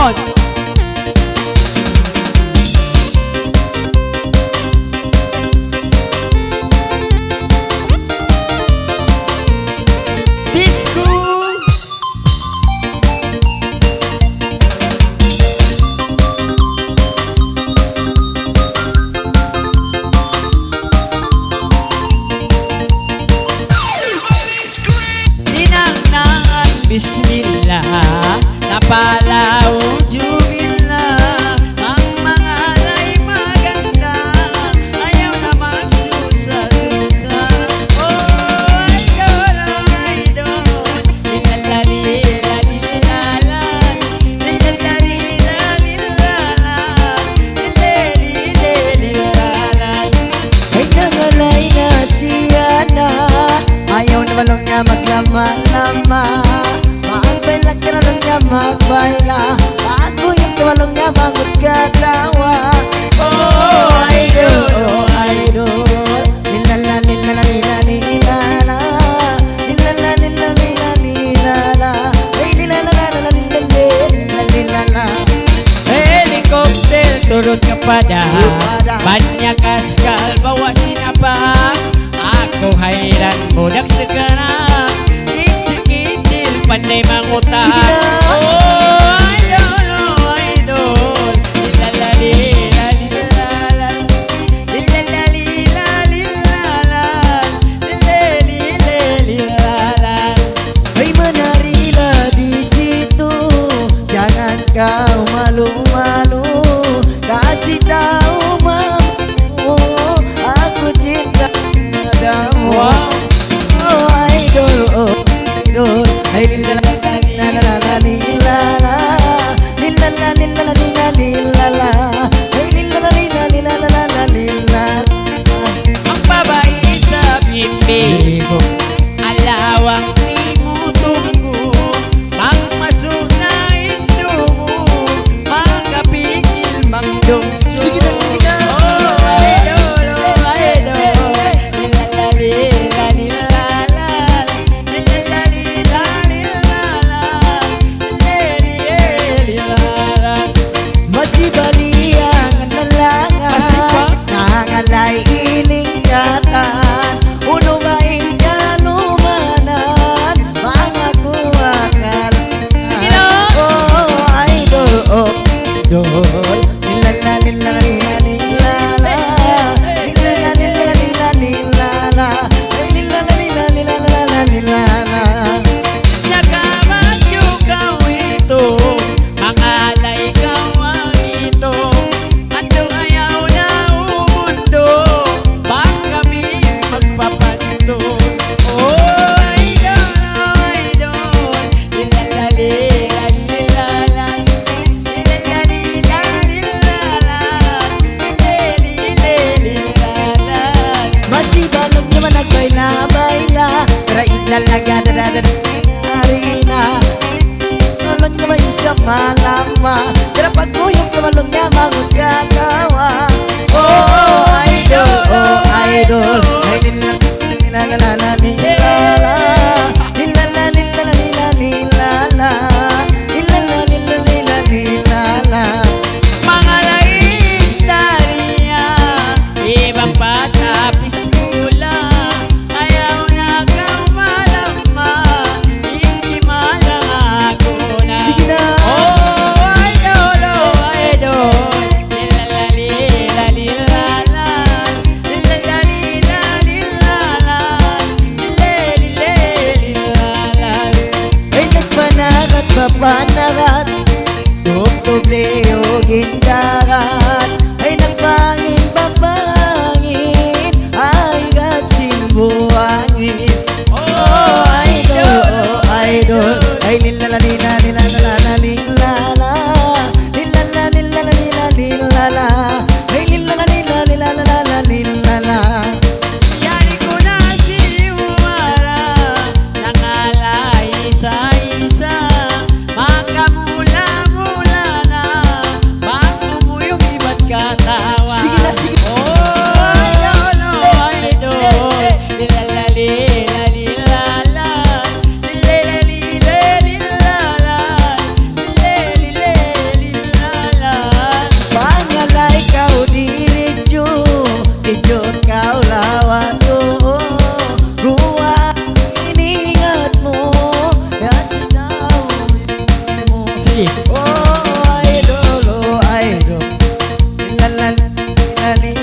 Raymond. Disco. Dinang-nangan bismillah, napalaw jubillah, ang mga alay maganda, ayaw naman susa-susa. Oh, idol, lilalalila-lilala, lilalalila-lilala, lilelilelilala. Ay nangalay na siya na, ayaw na balong niya maglama-lama. Maangbay lang ka na lang niya magbayla, bago yung tuwalong niya mangot katawa. Oh, idol, nilala, nilala, nilala, nilala, nilala, nilala, nilala, ay nilala, nilala, nilala, nilala. Helikopter turun kepada, banyak askal bawa sinapa. Aku hairan budak sekarang, kicil-kicil pandai mangutang. Oh, idol, lilalalila-lilala, lilalalila-lilala, lilelilelilala. Ay menarilah di situ, jangan kau malu-malu, kasih tahu mamamu, aku cinta padamu. Wow. Oh idol, ay lilala, lilala, lilala, lilala, lilala, lilala, ay lilala, lilala, lilala. Ang babae sa bibig, alawang di mo tunggu, mang masunain dungo, magapigil mang dungso. Sige na, sige na. Oh, idol, lilalalila-lilala, lilalalila-lilala, lilelilelilala. Masih baliang nalangan, Masih pa? nangalay ilingkatan, unumain kalumanan, mga kuwakal. Sige na. Oh, idol, nilala, nilala, nilala, nilala, nilala, nilala, ay nilala, nilala, nilala. Nagkamagyo kau ito, mangalay kau ang ito, ando ayaw na umundo, bang kami magpapanto. Oh, idol, lilalalila-lilala, lilalalila-lilala, lilelilelilala. Masih balong naman nagbayla-bayla, pero ilalaga na harina. Nolong naman yung siya malama, pero pag mo yung kamalong niya mangot katawa. Oh idol, ay nilala, nilala, nilala, nilala, nilala, nilala, nilala, nilala. Mga laing tariya, ibang patapis mula, ayaw na kau malama, hindi malang ako na. Sige na. Oh, idol, lilalalila-lilala, lilalalila-lilala, lilelilelilala. Ay nagpanagat, papanagat, doble o gindarat. Ay nagpangin, papangin, ay gatsimbuangin. Oh idol, ay nilala, nilala, nilala, nilala, nilala, nilala, nilala, ay nilala, nilala, nilala, nilala. Yani ko na si Umara, nangalay isa-isa, makamula-mula na, bago nilala, nilala,